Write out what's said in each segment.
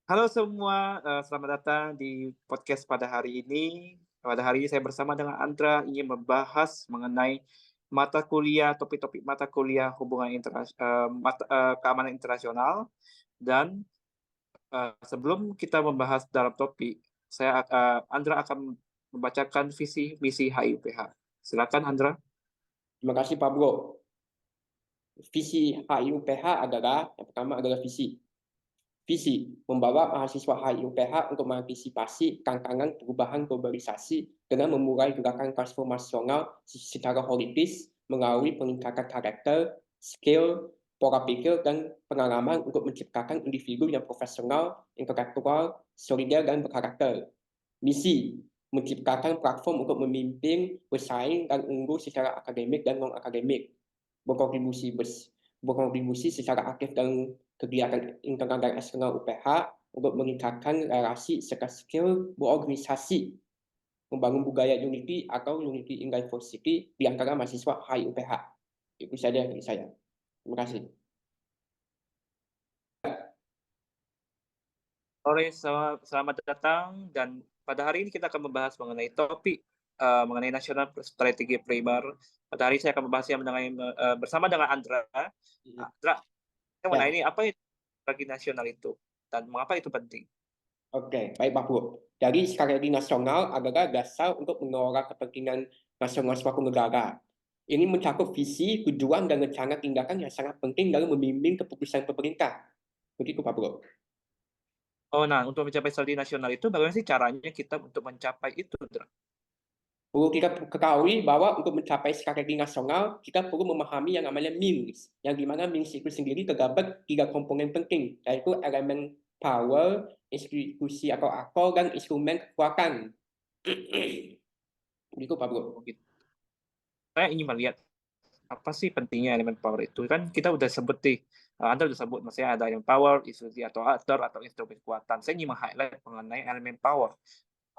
Halo semua, selamat datang di podcast pada hari ini. Pada hari ini saya bersama dengan Andra ingin membahas mengenai mata kuliah, topik-topik mata kuliah hubungan keamanan internasional dan, sebelum kita membahas dalam topik, Andra akan membacakan visi misi HIUPH. Silakan Andra. Terima kasih Pablo. Visi HIUPH adalah, yang pertama adalah visi. Visi, membawa mahasiswa HIUPH untuk mengantisipasi tantangan perubahan globalisasi dengan memulai gerakan transformasional secara holistis melalui peningkatan karakter, skill, pola pikir, dan pengalaman untuk menciptakan individu yang profesional, intelektual, solider, dan berkarakter. Misi, menciptakan platform untuk memimpin, bersaing, dan unggul secara akademik dan non-akademik, berkontribusi berkontribusi secara aktif dalam kegiatan internal dan eksternal UPH untuk meningkatkan relasi serta skill berorganisasi, membangun budaya unity atau unity in diversity di antara mahasiswa HI-UPH. Itu saja dari saya. Terima kasih. Sore, selamat datang dan pada hari ini kita akan membahas mengenai topik mengenai nasional strategi primer. Pada hari ini saya akan membahasnya bersama dengan Andra. Andra, saya mau Ya, nanya ini apa itu strategi nasional itu dan mengapa itu penting? oke, baik Pak Bu. Jadi strategi nasional adalah dasar untuk mengelola kepentingan nasional suatu negara. Ini mencakup visi, tujuan, dan rencana tindakan yang sangat penting dalam membimbing keputusan pemerintah. Begitu Pak Bro. Oh, nah untuk mencapai strategi nasional itu bagaimana sih caranya kita untuk mencapai itu, Andra? Perlu kita ketahui bahwa untuk mencapai strategi nasional, kita perlu memahami yang namanya MINS. Yang dimana MINS itu sendiri terdapat 3 komponen penting, yaitu elemen power, institusi atau aktor, dan instrumen kekuatan. Begitu Pak Bro. Oh, gitu. Saya ingin melihat apa sih pentingnya elemen power itu? Kan kita udah sebut nih, Anda udah sebut maksudnya ada elemen power, institusi atau aktor atau instrumen kekuatan. Saya ingin meng-highlight mengenai elemen power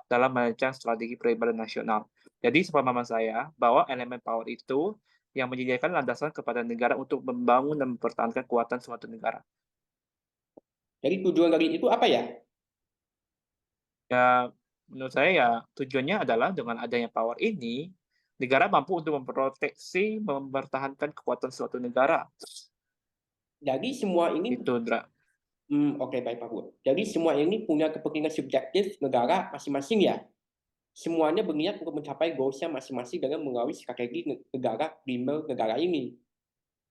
dalam merancang strategi peredaran nasional. Jadi sepemahaman saya bahwa elemen power itu yang menyediakan landasan kepada negara untuk membangun dan mempertahankan kekuatan suatu negara. Jadi tujuan dari itu apa ya? Ya, menurut saya ya tujuannya adalah dengan adanya power ini, negara mampu untuk memproteksi, mempertahankan kekuatan suatu negara. Jadi semua ini Itu, Indra. Oke, baik Pak Bu. Jadi semua ini punya kepentingan subjektif negara masing-masing ya. Semuanya berniat untuk mencapai goalsnya masing-masing dengan melalui strategi negara primer negara ini.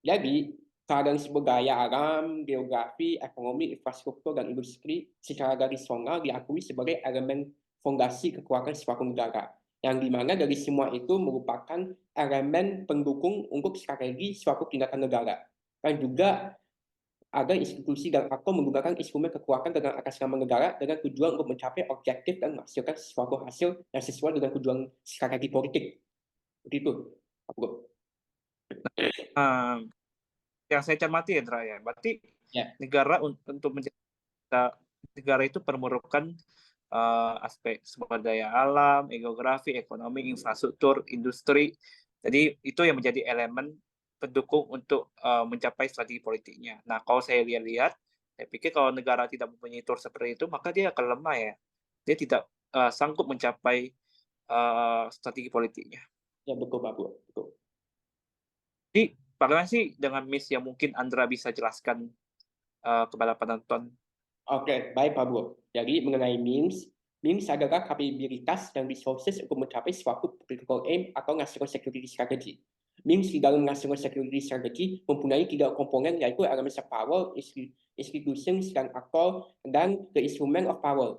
Jadi, keadaan sumber daya alam, geografi, ekonomi, infrastruktur, dan industri secara tradisional diakui sebagai elemen fondasi kekuatan suatu negara. Yang dimana dari semua itu merupakan elemen pendukung untuk strategi suatu tindakan negara. Dan juga agar institusi dan aktor menggunakan instrumen kekuatan dengan atas nama negara dengan tujuan untuk mencapai objektif dan menghasilkan suatu hasil yang sesuai dengan tujuan strategi politik. Begitu, Pak Bro. Nah, yang saya cermati ya, Indra ya, berarti Ya, negara untuk menjadi negara itu memerlukan aspek sumber daya alam, geografi, ekonomi, infrastruktur, industri. Jadi itu yang menjadi elemen pendukung untuk mencapai strategi politiknya. Nah, kalau saya lihat-lihat, saya pikir kalau negara tidak mempunyai tool seperti itu, maka dia akan lemah ya. Dia tidak sanggup mencapai strategi politiknya. ya betul Pak Bro. Betul. Jadi, bagaimana sih dengan miss yang mungkin Andra bisa jelaskan kepada penonton? Oke, baik Pak Bro. Jadi mengenai means, means adalah kapabilitas dan resources untuk mencapai suatu political aim atau national security strategy. Means di dalam national security strategy mempunyai 3 komponen yaitu elemen of power, institutions dan aktor, dan the instrument of power.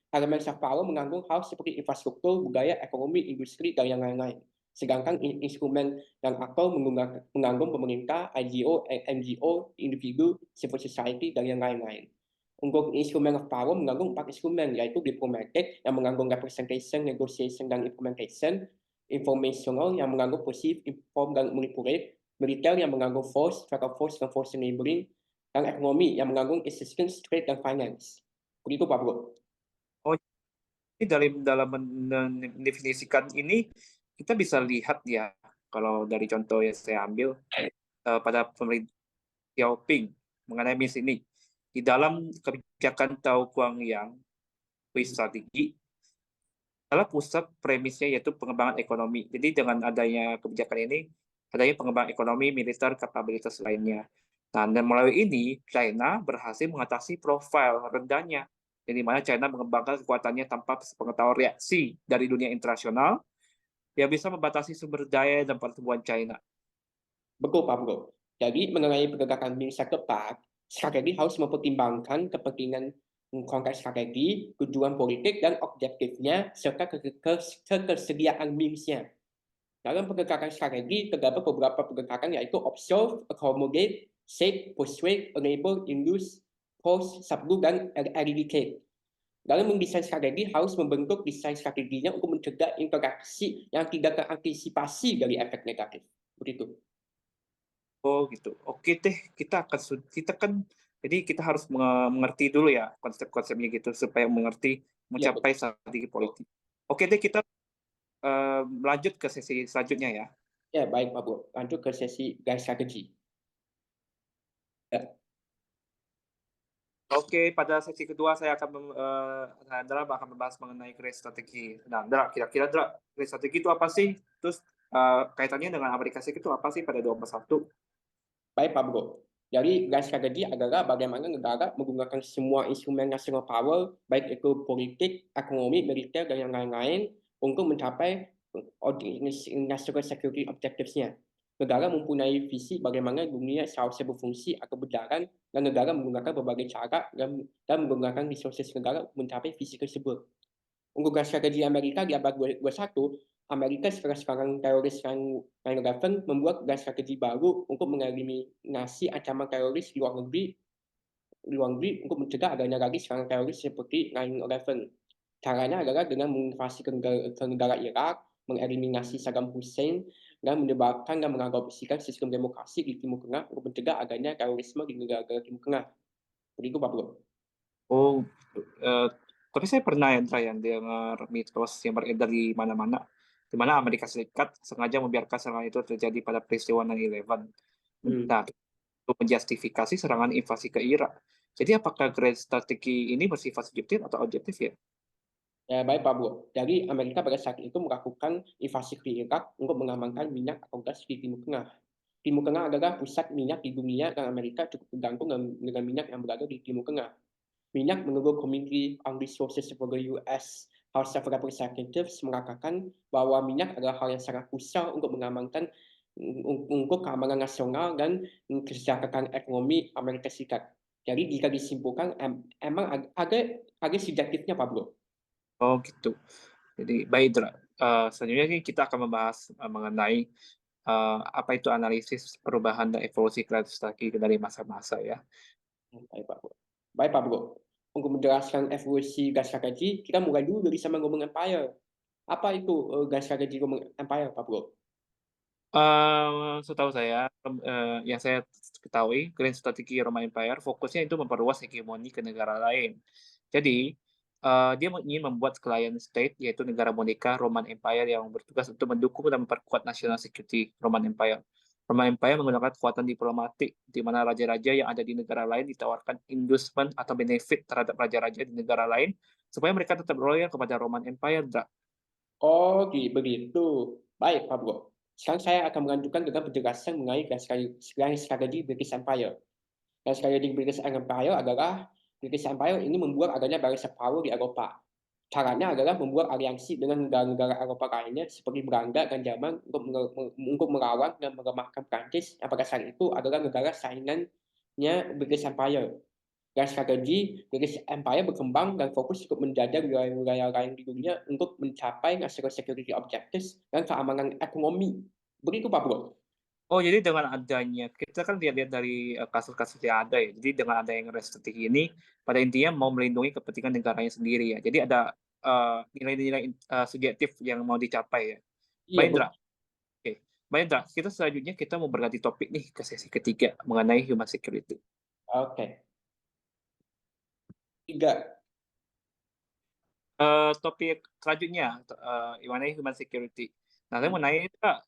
Elemen of power mengandung hal seperti infrastruktur, budaya, ekonomi, industri, dan yang lain-lain. Sedangkan instrumen dan aktor mengandung pemerintah, IGO, NGO, individu, civil society, dan yang lain-lain. Untuk instrumen of power mengandung 4 instrumen, yaitu diplomatic yang mengandung representation, negotiation, dan implementation, informational yang mengandung perceive, inform, dan manipulate, militer yang mengandung force, threat of force, dan force enabling, dan ekonomi yang mengandung assistance, trade, dan finance. Begitu Pak Bro. Oh, ini dalam mendefinisikan ini, kita bisa lihat ya, kalau dari contoh yang saya ambil pada pemerintah Xiaoping mengenai MIS ini. di dalam kebijakan Tau Guangyang strategi adalah pusat premisnya yaitu pengembangan ekonomi. Jadi dengan adanya kebijakan ini, adanya pengembangan ekonomi, militer, kapabilitas lainnya. Nah, dan melalui ini, China berhasil mengatasi profil rendahnya, di mana China mengembangkan kekuatannya tanpa pengetahuan reaksi dari dunia internasional yang bisa membatasi sumber daya dan pertumbuhan China. Betul, Pak Bro. Jadi mengenai pergerakan militer tepat, strategi harus mempertimbangkan kepentingan konteks strategi, tujuan politik, dan objektifnya, serta ketersediaan means-nya. Dalam pergerakan strategi, terdapat beberapa pergerakan yaitu observe, accommodate, shape, persuade, enable, induce, force, subdue, dan eradicate. Dalam mendesain strategi harus membentuk desain strateginya untuk mencegah interaksi yang tidak terantisipasi dari efek negatif. Begitu. Oh gitu. Oke deh, kita kan jadi kita harus mengerti dulu ya konsep-konsepnya gitu supaya mengerti Iya, mencapai strategi politik. Oke deh, kita lanjut ke sesi selanjutnya ya. ya, baik Pak Bro. Lanjut ke sesi guide strategi. Ya, Oke, pada sesi kedua saya akan Andra akan membahas mengenai create strategi. Nah, Andra, kira-kira Andra, create strategi itu apa sih? Terus kaitannya dengan Amerika Serikat itu apa sih pada 2021? baik Pak Bro. Jadi guide strategi adalah bagaimana negara menggunakan semua instrumen national power, baik itu politik, ekonomi, militer, dan yang lain-lain, untuk mencapai national security objectives-nya. Negara mempunyai visi bagaimana dunia seharusnya berfungsi atau berjalan, dan negara menggunakan berbagai cara dan menggunakan resources negara untuk mencapai visi tersebut. Untuk strategi Amerika di abad 21, Amerika sekarang teroris 9/11 membuat strategi baru untuk mengeliminasi ancaman teroris di luar negeri untuk mencegah adanya lagi serangan teroris seperti 9/11. Caranya adalah dengan menginvasi ke negara Irak, mengeliminasi Saddam Hussein, dan menyebarkan dan mengadopsikan sistem demokrasi di Timur Tengah untuk mencegah adanya terorisme di negara-negara Timur Tengah. Begitu Pak Bro. Oh, eh, tapi saya pernah ya, Andra, yang dengar mitos yang beredar di mana-mana, di mana Amerika Serikat sengaja membiarkan serangan itu terjadi pada peristiwa 9/11. Hmm. Nah, untuk menjustifikasi serangan invasi ke Irak. Jadi apakah grand strategi ini bersifat subjektif atau objektif ya? Ya, baik Pak Bro. Jadi Amerika pada saat itu melakukan invasi ke Irak untuk mengamankan minyak atau gas di Timur Tengah. Timur Tengah adalah pusat minyak di dunia dan Amerika cukup tergantung dengan minyak yang berada di Timur Tengah. Minyak menurut Committee on Resources sebagai US House of Representatives mengatakan bahwa minyak adalah hal yang sangat krusial untuk mengamankan untuk keamanan nasional dan kesejahteraan ekonomi Amerika Serikat. Jadi jika disimpulkan emang agak subjektifnya Pak Bro. Oh gitu. Jadi baik, Dra. Selanjutnya ini kita akan membahas mengenai apa itu analisis perubahan dan evolusi kreatif strategi dari masa-masa ya. Baik Pak Bro. Baik Pak Bro. Untuk menjelaskan evolusi gas strategi, kita mulai dulu dari zaman Roman Empire. Apa itu gas strategi Roman Empire, Pak Bro? Setahu saya, yang saya ketahui, Grand Strategi Roman Empire fokusnya itu memperluas hegemoni ke negara lain. Jadi, dia ingin membuat client state, yaitu negara boneka Roman Empire yang bertugas untuk mendukung dan memperkuat national security Roman Empire. Roman Empire menggunakan kekuatan diplomatik, di mana raja-raja yang ada di negara lain ditawarkan inducement atau benefit terhadap raja-raja di negara lain, supaya mereka tetap loyal kepada Roman Empire. Oh, begitu. Baik, Pak Bro. Sekarang saya akan melanjutkan dengan penjelasan mengenai strategi British Empire. Strategi British Empire adalah British Empire ini membuat adanya balance of power di Eropa. Caranya adalah membuat aliansi dengan negara-negara Eropa lainnya seperti Belanda dan Jerman untuk melawan dan melemahkan Prancis yang pada saat itu adalah negara saingannya British Empire. Dan strategi British Empire berkembang dan fokus untuk menjajah wilayah-wilayah lain di dunia untuk mencapai national security objectives dan keamanan ekonomi. Begitu Pak Bro. Oh, jadi dengan adanya kita kan lihat-lihat dari, kasus-kasus yang ada ya. Jadi dengan adanya strategi ini, pada intinya mau melindungi kepentingan negaranya sendiri ya. Jadi ada, nilai-nilai, subjektif yang mau dicapai ya. Mbak Iya, Indra, oke. Mbak Indra, kita mau berganti topik nih ke sesi ketiga mengenai human security. oke. Tiga. Topik selanjutnya, mengenai human security. Nah, saya mau nanya Kak,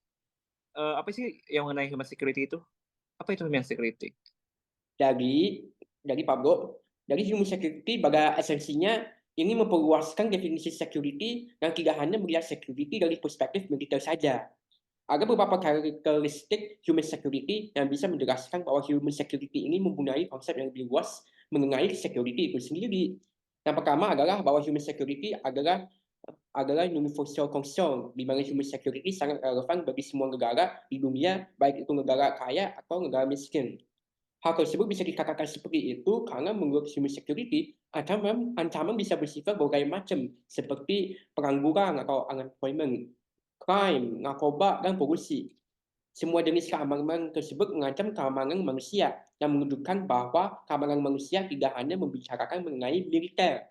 apa sih yang mengenai human security itu? Apa itu human security? Jadi Jadi Pak Bro, dari human security pada esensinya ini memperluaskan definisi security yang tidak hanya melihat security dari perspektif militer saja. Ada beberapa karakteristik human security yang bisa menjelaskan bahwa human security ini mempunyai konsep yang lebih luas mengenai security itu sendiri. Yang pertama adalah bahwa human security adalah universal concern, di mana human security sangat relevan bagi semua negara di dunia, baik itu negara kaya atau negara miskin. Hal tersebut bisa dikatakan seperti itu karena menurut human security, ancaman bisa bersifat berbagai macam, seperti pengangguran atau unemployment, crime, narkoba, dan polusi. Semua jenis keamanan tersebut mengancam keamanan manusia, yang menunjukkan bahwa keamanan manusia tidak hanya membicarakan mengenai militer.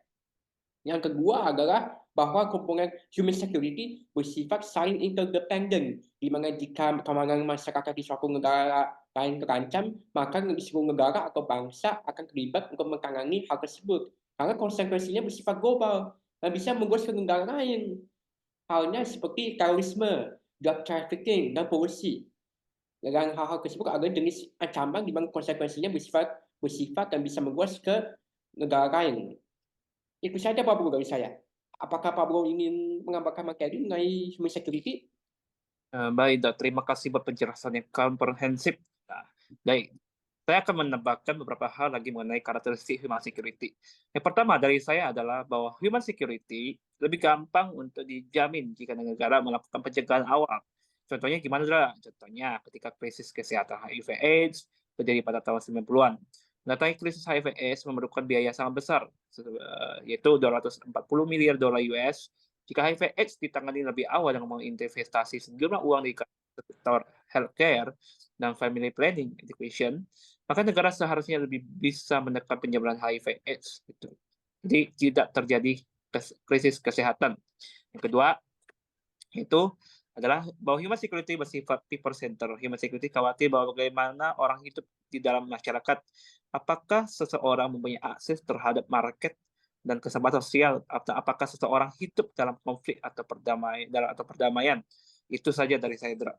Yang kedua adalah bahwa komponen human security bersifat saling interdependent, di mana jika keamanan masyarakat di suatu negara lain terancam, maka di seluruh negara atau bangsa akan terlibat untuk menangani hal tersebut. Karena konsekuensinya bersifat global dan bisa menggores ke negara lain. Halnya seperti terorisme, drug trafficking, dan polusi. Dan hal-hal tersebut adalah jenis ancaman di mana konsekuensinya bersifat dan bisa menggores ke negara lain. Itu saja Pak Bro dari saya. Apakah Pak Bro ingin menambahkan materi mengenai human security? Baik, Dok. Terima kasih buat penjelasan yang komprehensif. Nah, baik, saya akan menambahkan beberapa hal lagi mengenai karakteristik human security. Yang pertama dari saya adalah bahwa human security lebih gampang untuk dijamin jika negara melakukan pencegahan awal. Contohnya gimana, Dra? Contohnya ketika krisis kesehatan HIV/AIDS terjadi pada tahun 90-an. Mengatasi krisis HIV/AIDS memerlukan biaya sangat besar, yaitu 240 miliar dolar US. Jika HIV/AIDS ditangani lebih awal dengan menginvestasi sejumlah uang di sektor healthcare dan family planning education, maka negara seharusnya lebih bisa menekan penyebaran HIV/AIDS. Gitu. Jadi tidak terjadi krisis kesehatan. Yang kedua, itu adalah bahwa human security bersifat people center. Human security khawatir bahwa bagaimana orang hidup di dalam masyarakat. Apakah seseorang mempunyai akses terhadap market dan kesempatan sosial, atau apakah seseorang hidup dalam konflik atau perdamaian. Itu saja dari saya, Dra.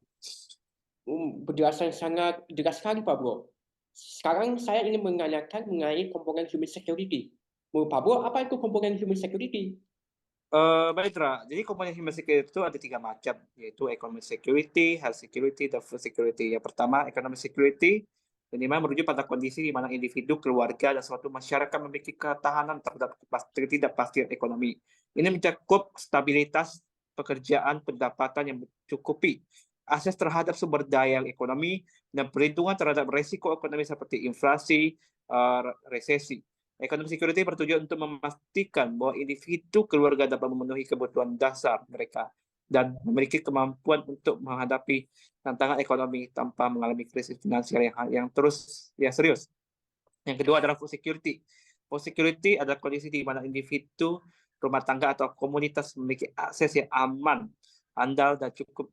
Penjelasan sangat jelas sekali Pak Bro. Sekarang saya ingin menanyakan mengenai komponen human security. Menurut Pak Bro, apa itu komponen human security? Baik, Dra. Jadi komponen human security itu ada 3 macam, yaitu economic security, health security, dan food security. Yang pertama, economic security, ini merujuk pada kondisi di mana individu, keluarga, dan suatu masyarakat memiliki ketahanan terhadap ketidakpastian ekonomi. Ini mencakup stabilitas pekerjaan, pendapatan yang mencukupi, akses terhadap sumber daya ekonomi, dan perlindungan terhadap risiko ekonomi seperti inflasi, resesi. Economic security bertujuan untuk memastikan bahwa individu keluarga dapat memenuhi kebutuhan dasar mereka dan memiliki kemampuan untuk menghadapi tantangan ekonomi tanpa mengalami krisis finansial yang serius. Yang kedua adalah food security. Food security adalah kondisi di mana individu, rumah tangga atau komunitas memiliki akses yang aman, andal dan cukup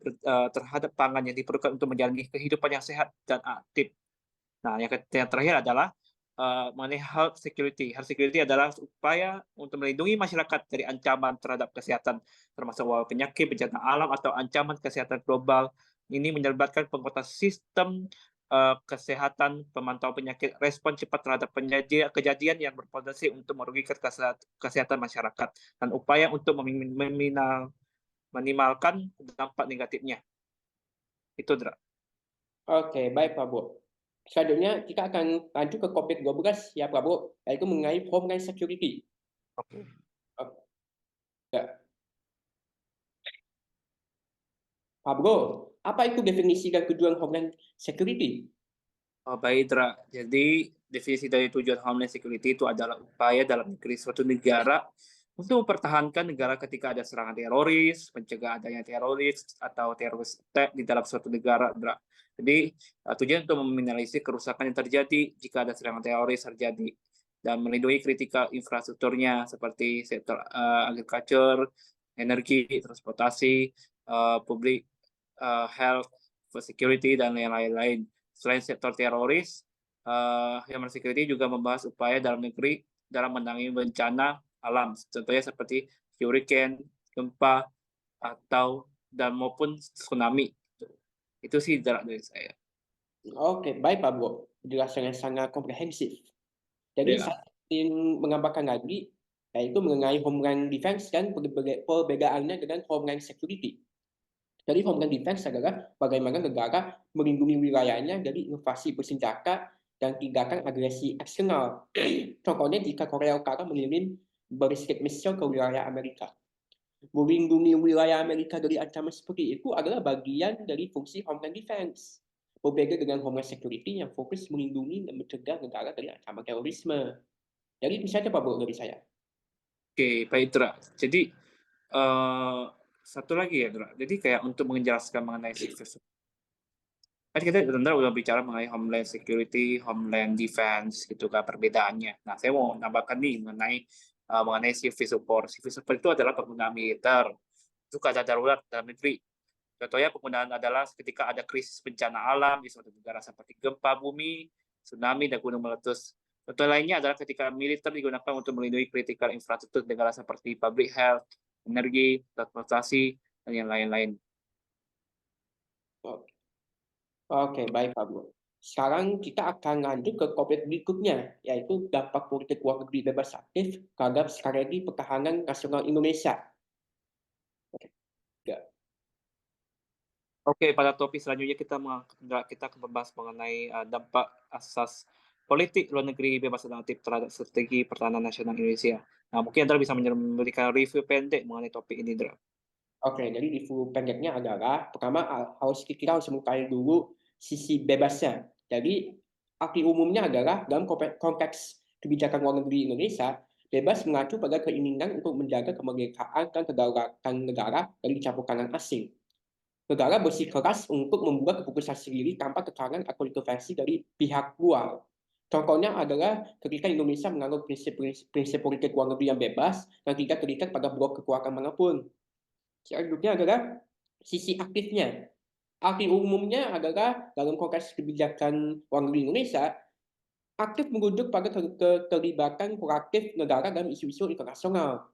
terhadap pangan yang diperlukan untuk menjalani kehidupan yang sehat dan aktif. Nah, yang terakhir adalah mengenai health security. Health security adalah upaya untuk melindungi masyarakat dari ancaman terhadap kesehatan, termasuk wabah penyakit, bencana alam, atau ancaman kesehatan global. Ini menyebabkan penguatan sistem kesehatan, pemantauan penyakit, respon cepat terhadap kejadian yang berpotensi untuk merugikan kesehatan masyarakat, dan upaya untuk meminimalkan dampak negatifnya. Itu, Dra. Oke, baik Pak Bro. Selanjutnya kita akan lanjut ke topik 12 ya Pak Bro, yaitu mengenai homeland security. Oke. Ya. Pak Bro, apa itu definisi dan tujuan homeland security? Baik, Dra. Jadi definisi dari tujuan Homeland Security itu adalah upaya dalam negeri suatu negara untuk mempertahankan negara ketika ada serangan teroris, mencegah adanya teroris atau teroris attack di dalam suatu negara, Dra. Jadi tujuan untuk meminimalisir kerusakan yang terjadi jika ada serangan teroris terjadi dan melindungi kritikal infrastrukturnya seperti sektor agriculture, energi, transportasi, public health, food security, dan lain-lain. Selain sektor teroris, Human Security juga membahas upaya dalam negeri dalam menangani bencana alam, contohnya seperti hurricane, gempa, atau dan maupun tsunami. Itu sih jarak dari saya. Oke, baik Pak Bro. Penjelasan yang sangat komprehensif. Jadi Ya. saya ingin menambahkan lagi, yaitu mengenai Homeland Defense kan perbedaannya dengan Homeland Security. Jadi Homeland Defense adalah bagaimana negara melindungi wilayahnya dari invasi bersenjata dan tindakan agresi eksternal. Contohnya jika Korea Utara mengirim ballistic missile ke wilayah Amerika. Melindungi wilayah Amerika dari ancaman seperti itu adalah bagian dari fungsi Homeland Defense. Berbeda dengan Homeland Security yang fokus melindungi dan mencegah negara dari ancaman terorisme. Jadi itu saja Pak Bro dari saya. Oke, baik Dra. Jadi satu lagi ya Dra. Jadi kayak untuk menjelaskan mengenai civil support. Kan kita sebenarnya udah bicara mengenai Homeland Security, Homeland Defense gitu kan perbedaannya. Nah, saya mau nambahkan nih mengenai civil support. Civil support itu adalah penggunaan militer. Itu keadaan darurat dalam negeri. Contohnya penggunaan adalah ketika ada krisis bencana alam di suatu negara seperti gempa bumi, tsunami, dan gunung meletus. Contoh lainnya adalah ketika militer digunakan untuk melindungi kritikal infrastruktur negara seperti public health, energi, transportasi, dan yang lain-lain. Oke, baik Pak Bro. Sekarang kita akan lanjut ke topik berikutnya, yaitu dampak politik luar negeri bebas aktif terhadap strategi pertahanan nasional Indonesia. Ya. Oke, pada topik selanjutnya kita akan membahas mengenai dampak asas politik luar negeri bebas dan aktif terhadap strategi pertahanan nasional Indonesia. Nah, mungkin Andra bisa memberikan review pendek mengenai topik ini, Andra. Oke, jadi review pendeknya adalah pertama kita harus mengetahui dulu sisi bebasnya. Jadi arti umumnya adalah dalam konteks kebijakan luar negeri Indonesia, bebas mengacu pada keinginan untuk menjaga kemerdekaan dan kedaulatan negara dari campur tangan asing. Negara bersikeras untuk membuat keputusan sendiri tanpa tekanan atau intervensi dari pihak luar. Contohnya adalah ketika Indonesia menganut prinsip politik luar negeri yang bebas dan tidak terikat pada blok kekuatan manapun. Selanjutnya adalah sisi aktifnya. Arti umumnya adalah dalam konteks kebijakan luar negeri Indonesia, aktif merujuk pada keterlibatan proaktif negara dalam isu-isu internasional.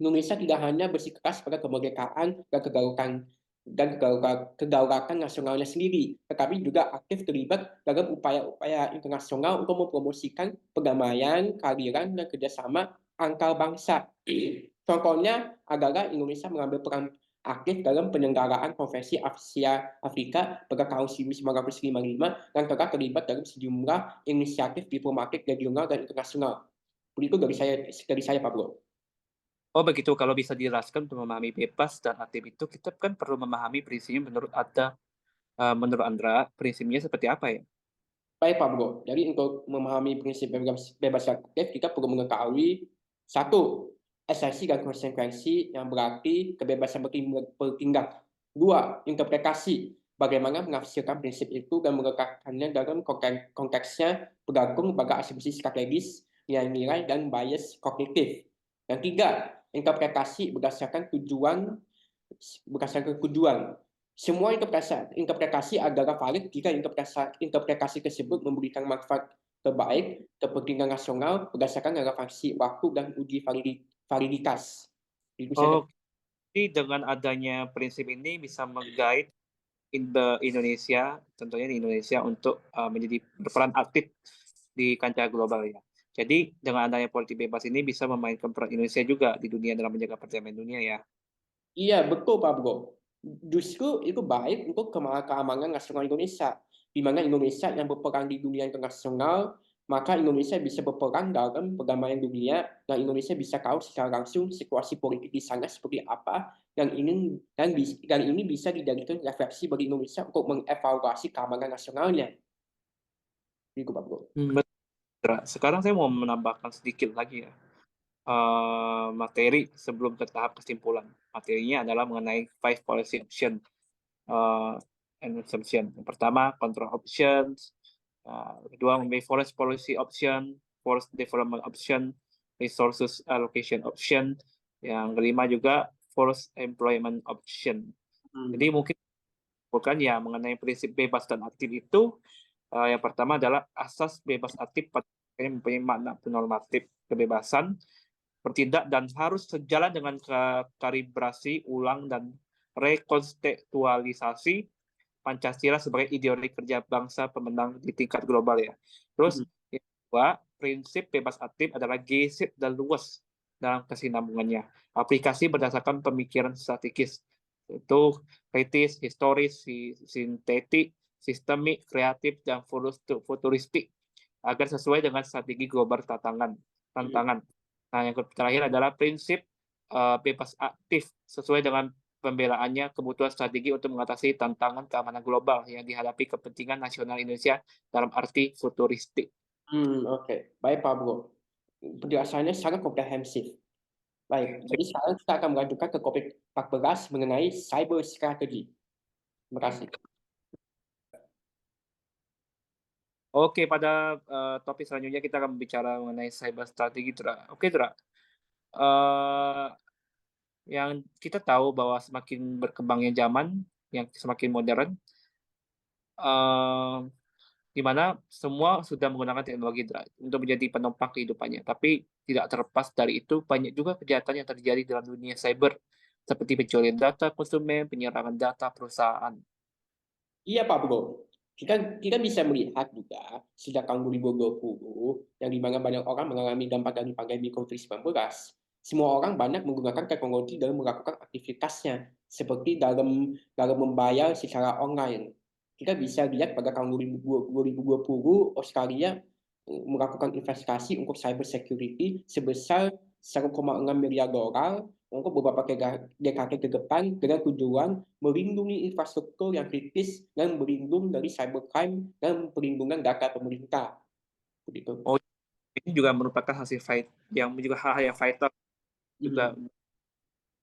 Indonesia tidak hanya bersikeras pada kemerdekaan dan kedaulatan nasionalnya sendiri, tetapi juga aktif terlibat dalam upaya-upaya internasional untuk mempromosikan perdamaian, keadilan, dan kerjasama antar bangsa. Contohnya adalah Indonesia mengambil peran aktif dalam penyelenggaraan Konferensi Asia Afrika pada tahun 1955 dan telah terlibat dalam sejumlah inisiatif diplomatik regional dan internasional. Begitu dari saya Pak Bro. Oh begitu, kalau bisa dijelaskan untuk memahami bebas dan aktif itu, kita kan perlu memahami prinsipnya menurut Andra, prinsipnya seperti apa ya? Baik Pak Bro, jadi untuk memahami prinsip bebas aktif, kita perlu mengetahui satu, esensi dan konsekuensi yang berarti kebebasan bertindak. Dua, interpretasi, bagaimana menafsirkan prinsip itu dan meletakkannya dalam konteksnya bergantung pada asumsi strategis, nilai-nilai, dan bias kognitif. Yang tiga, interpretasi berdasarkan tujuan. Semua interpretasi adalah valid jika interpretasi tersebut memberikan manfaat terbaik kepentingan nasional berdasarkan relevansi waktu dan uji validitas. Itu saja. Oh, jadi dengan adanya prinsip ini bisa meng-guide Indonesia, tentunya di Indonesia untuk menjadi berperan aktif di kancah global ya. Jadi dengan adanya politik bebas ini bisa memainkan peran Indonesia juga di dunia dalam menjaga perdamaian dunia ya. Iya, betul Pak Bro. Justru itu baik untuk keamanan nasional Indonesia, di mana Indonesia yang berperan di dunia internasional, maka Indonesia bisa berperan dalam perdamaian dunia, dan Indonesia bisa tahu secara langsung situasi politik di sana seperti apa, dan ini bisa dijadikan refleksi bagi Indonesia untuk mengevaluasi keamanan nasionalnya. Gitu Pak Bro. Betul. Sekarang saya mau menambahkan sedikit lagi ya. Materi sebelum ke tahap kesimpulan. Materinya adalah mengenai 5 policy option and assumption. Yang pertama, control options. Kedua, forest policy option, forest development option, resources allocation option. Yang kelima juga forest employment option. Jadi mungkin bukan ya mengenai prinsip bebas dan aktif itu, yang pertama adalah asas bebas aktif mempunyai makna normatif kebebasan bertindak dan harus sejalan dengan kalibrasi ulang dan rekontekstualisasi Pancasila sebagai ideologi kerja bangsa pemenang di tingkat global ya. Terus yang kedua, prinsip bebas aktif adalah gesit dan luas dalam kesinambungannya. Aplikasi berdasarkan pemikiran strategis, itu kritis, historis, sintetik, sistemik, kreatif, dan futuristik agar sesuai dengan strategi global tantangan. Nah, yang terakhir adalah prinsip bebas aktif sesuai dengan pembelaannya kebutuhan strategi untuk mengatasi tantangan keamanan global yang dihadapi kepentingan nasional Indonesia dalam arti futuristik. Oke. Baik, Pak Bro. Penjelasannya sangat komprehensif. Baik, jadi sekarang kita akan melanjutkan ke topik 14 mengenai cyber strategy. Terima kasih. Oke, pada topik selanjutnya kita akan bicara mengenai cyber strategi, Dra. Oke, Dra. Eh, yang kita tahu bahwa semakin berkembangnya zaman, yang semakin modern, eh, di mana semua sudah menggunakan teknologi untuk menjadi penopang kehidupannya. Tapi tidak terlepas dari itu, banyak juga kejahatan yang terjadi dalam dunia cyber, seperti pencurian data konsumen, penyerangan data perusahaan. Iya, Pak Bro. Kita kita bisa melihat juga sejak tahun 2020 yang di mana banyak orang mengalami dampak dari pandemi COVID-19, semua orang banyak menggunakan teknologi dalam melakukan aktivitasnya, seperti dalam membayar secara online. Kita bisa lihat pada tahun 2020 Australia melakukan investasi untuk cyber security sebesar 1,6 miliar dolar untuk beberapa dekade ke depan dengan tujuan melindungi infrastruktur yang kritis dan berlindung dari cybercrime dan perlindungan data pemerintah. Begitu. Oh, ini juga merupakan hasil yang juga hal-hal yang vital juga.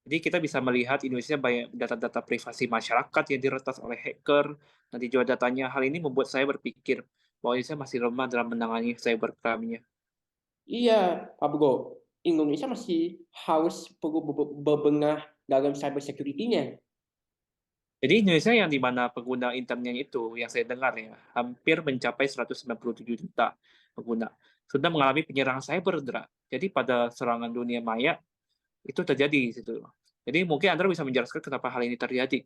Jadi kita bisa melihat Indonesia banyak data-data privasi masyarakat yang diretas oleh hacker dan dijual datanya. Hal ini membuat saya berpikir bahwa Indonesia masih lemah dalam menangani cybercrime-nya. Iya, Pak Bro. Indonesia masih harus perlu berbenah dalam cyber security-nya. Jadi Indonesia yang di mana pengguna internetnya itu, yang saya dengar ya, hampir mencapai 197 juta pengguna, sudah mengalami penyerangan cyber, Dra. Jadi pada serangan dunia maya, itu terjadi di situ. Jadi mungkin Anda bisa menjelaskan kenapa hal ini terjadi.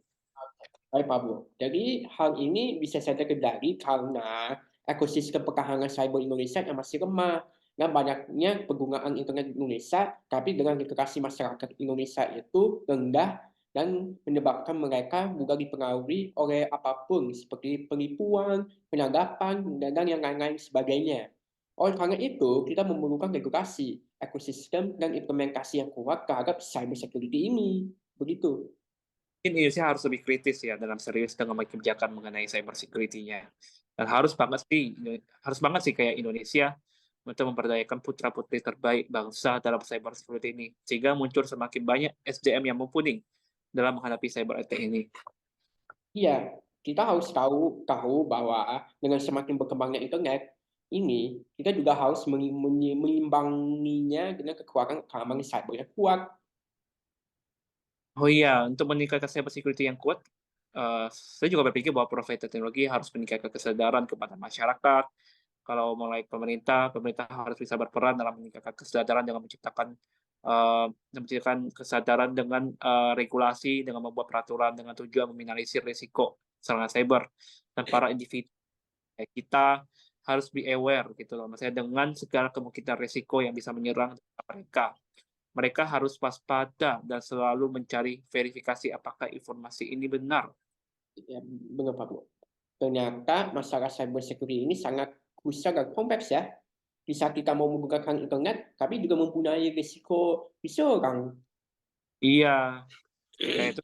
Baik, Pak Bro. Jadi hal ini bisa saja terjadi karena ekosistem pertahanan cyber Indonesia yang masih lemah dan banyaknya penggunaan internet di Indonesia, tapi dengan literasi masyarakat Indonesia itu rendah dan menyebabkan mereka mudah dipengaruhi oleh apapun seperti penipuan, penyadapan, dan yang lain-lain sebagainya. Oleh karena itu, kita memerlukan regulasi, ekosistem, dan implementasi yang kuat terhadap cyber security ini. Begitu. Mungkin Indonesia harus lebih kritis ya dalam serius dengan kebijakan mengenai cyber security-nya. Dan harus banget sih kayak Indonesia untuk memperdayakan putra-putri terbaik bangsa dalam cyber security ini, sehingga muncul semakin banyak SDM yang mumpuni dalam menghadapi cyber attack ini. Iya, kita harus tahu bahwa dengan semakin berkembangnya internet ini, kita juga harus mengimbanginya dengan kekuatan keamanan cyber yang kuat. Oh iya, untuk meningkatkan cyber security yang kuat, saya juga berpikir bahwa provider teknologi harus meningkatkan kesadaran kepada masyarakat. Kalau mulai pemerintah harus bisa berperan dalam meningkatkan kesadaran dengan menciptakan kesadaran dengan regulasi, dengan membuat peraturan dengan tujuan meminimalisir risiko serangan cyber. Dan para individu kayak kita harus be aware gitu loh, maksudnya dengan segala kemungkinan risiko yang bisa menyerang mereka. Mereka harus waspada dan selalu mencari verifikasi apakah informasi ini benar. Ya, benar Pak Bro. Ternyata masalah cyber security ini sangat krusial dan kompleks ya. Di saat kita mau menggunakan internet, tapi juga mempunyai risiko diserang. Iya, karena itu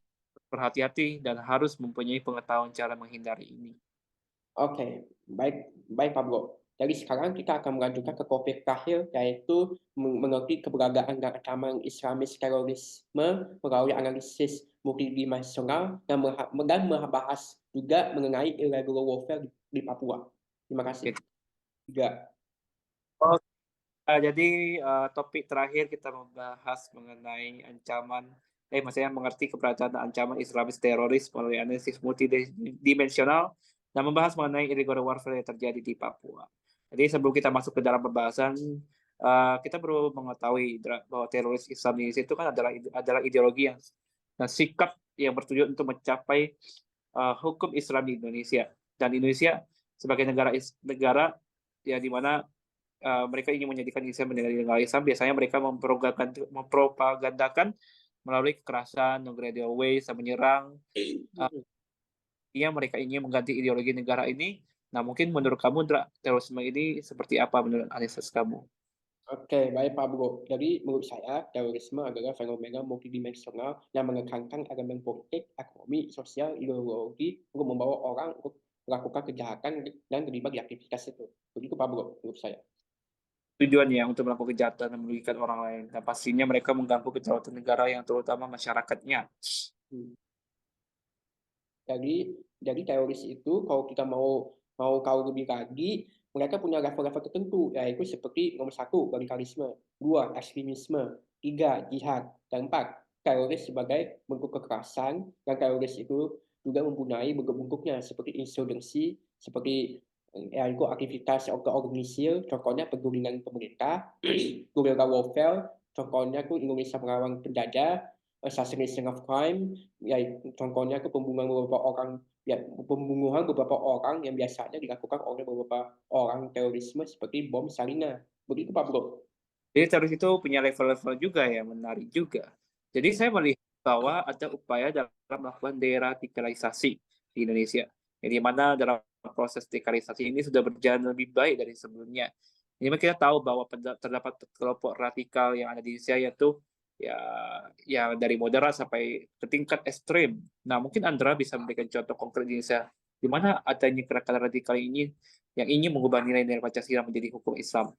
berhati-hati dan harus mempunyai pengetahuan cara menghindari ini. Oke, baik baik Pak Bro. Jadi sekarang kita akan melanjutkan ke topik terakhir, yaitu mengerti keberadaan dan ancaman Islamis terorisme melalui analisis multidimensional dan membahas juga mengenai irregular warfare di Papua. Terima kasih. Gitu. 3. Oh, jadi topik terakhir kita membahas mengenai maksudnya mengerti keberadaan ancaman Islamis teroris melalui analisis multidimensional dan membahas mengenai irregular warfare yang terjadi di Papua. Jadi sebelum kita masuk ke dalam pembahasan, kita perlu mengetahui bahwa teroris Islamis itu kan adalah ideologi dan sikap yang bertujuan untuk mencapai hukum Islam di Indonesia. Dan Indonesia sebagai negara ya di mana mereka ingin menjadikan Indonesia menjadi negara Islam, biasanya mereka mempropagandakan melalui kekerasan, no gradual ways, menyerang. Iya, mereka ingin mengganti ideologi negara ini. Nah, mungkin menurut kamu, terorisme ini seperti apa menurut analisis kamu? Oke, baik Pak Bro. Jadi menurut saya terorisme adalah fenomena multidimensional yang menekankan elemen politik, ekonomi, sosial, ideologi untuk membawa orang untuk melakukan kejahatan dan terlibat di aktivitas itu. Begitu Pak Bro, menurut saya. Tujuannya untuk melakukan kejahatan dan merugikan orang lain. Dan pastinya mereka mengganggu kedaulatan negara yang terutama masyarakatnya. Hmm. Jadi teroris itu kalau kita mau mau tahu lebih lagi, mereka punya level-level tertentu, yaitu seperti nomor 1 radikalisme, 2 ekstremisme, 3 jihad, dan 4 teroris sebagai bentuk kekerasan, dan teroris itu juga mempunyai bentuk-bentuknya seperti insurgensi, seperti yaitu aktivitas terorganisir, contohnya perundingan pemerintah, guerrilla warfare, contohnya itu Indonesia melawan penjajah, assassination of crime, ya contohnya itu pembunuhan beberapa orang yang biasanya dilakukan oleh beberapa orang terorisme seperti bom Sarina. Begitu Pak Bro. Jadi teroris itu punya level-level juga ya, menarik juga. Jadi saya melihat bahwa ada upaya dalam melakukan deradikalisasi di Indonesia. Yang di mana dalam proses deradikalisasi ini sudah berjalan lebih baik dari sebelumnya. Jadi kita tahu bahwa terdapat kelompok radikal yang ada di Indonesia, yaitu ya yang dari moderat sampai ke tingkat ekstrim. Nah, mungkin Andra bisa memberikan contoh konkret di Indonesia di mana adanya gerakan radikal ini yang ingin mengubah nilai-nilai Pancasila menjadi hukum Islam.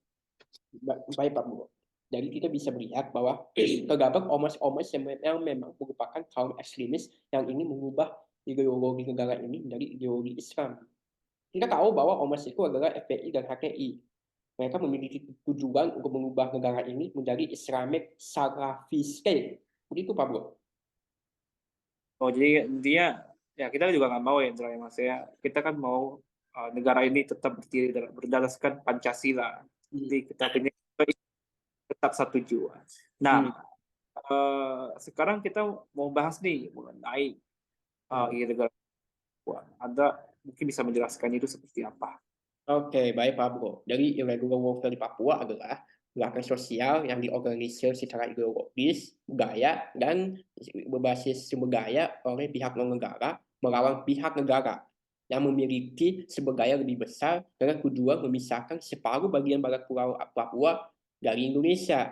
Baik Pak Bro. Jadi kita bisa melihat bahwa terdapat ormas-ormas yang memang merupakan kaum ekstremis yang ingin mengubah ideologi negara ini menjadi ideologi Islam. Kita tahu bahwa ormas itu adalah FPI dan HTI. Mereka memiliki tujuan untuk mengubah negara ini menjadi Islamic Salafi State. Begitu Pak Bro. Oh, jadi dia ya kita juga nggak mau ya, Indra, ya, Mas, ya. Kita kan mau negara ini tetap berdiri berdasarkan Pancasila. Hmm. Jadi kita punya tetap satu jua. Hmm. Nah, sekarang kita mau bahas nih mengenai Hmm. negara Papua. Anda mungkin bisa menjelaskan itu seperti apa? Oke, baik Pak Bro. Jadi irregular warfare di Papua adalah gerakan sosial yang diorganisir secara ideologis, budaya, dan berbasis sumber daya oleh pihak non-negara melawan pihak negara yang memiliki sumber daya lebih besar dengan tujuan memisahkan separuh bagian barat pulau Papua dari Indonesia.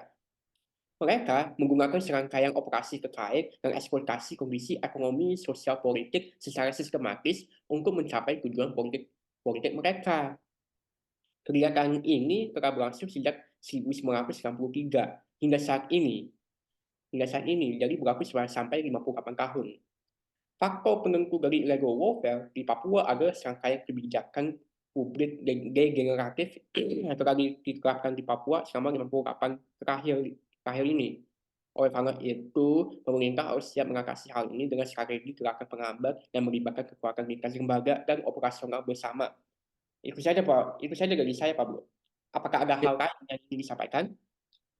Mereka menggunakan serangkaian operasi terkait dan eksploitasi kondisi ekonomi sosial politik secara sistematis untuk mencapai tujuan politik politik mereka. Kegiatan ini telah berlangsung sejak 1993 hingga saat ini. Jadi berlaku sampai 58 tahun. Faktor penentu dari illegal warfare di Papua adalah serangkaian kebijakan publik degeneratif yang telah diterapkan di Papua selama 58 terakhir ini. Oleh karena itu, pemerintah harus siap mengatasi hal ini dengan strategi gerakan penghambat yang melibatkan kekuatan lintas lembaga dan operasional bersama. Itu saja dari saya, Pak Bro. Apakah ada hal lain yang ingin disampaikan?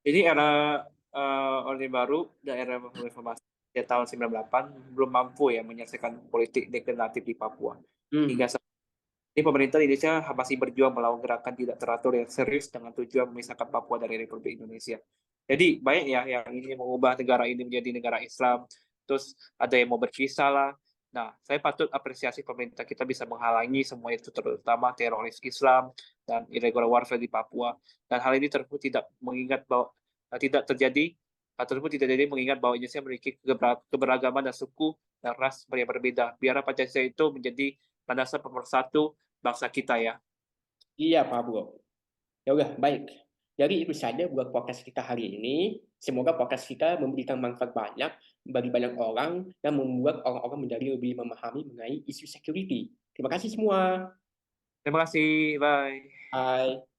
Jadi era Orde Baru dan era reformasi di tahun 98 belum mampu ya menyelesaikan politik degeneratif di Papua. Hmm. Hingga saat ini pemerintah Indonesia masih berjuang melawan gerakan tidak teratur yang serius dengan tujuan memisahkan Papua dari Republik Indonesia. Jadi banyak ya yang ingin mengubah negara ini menjadi negara Islam, terus ada yang mau berpisah lah. Nah, saya patut apresiasi pemerintah kita bisa menghalangi semua itu, terutama teroris Islam dan irregular warfare di Papua. Dan hal ini tersebut tidak mengingat bahwa tidak terjadi tersebut tidak jadi mengingat bahwa Indonesia memiliki keberagaman dan suku dan ras yang berbeda. Biarlah Pancasila itu menjadi landasan pemersatu bangsa kita ya. Iya, Pak Bro. Ya udah, baik. Jadi itu saja buat podcast kita hari ini. Semoga podcast kita memberikan manfaat banyak bagi banyak orang dan membuat orang-orang menjadi lebih memahami mengenai isu security. Terima kasih semua. Terima kasih, bye. Bye.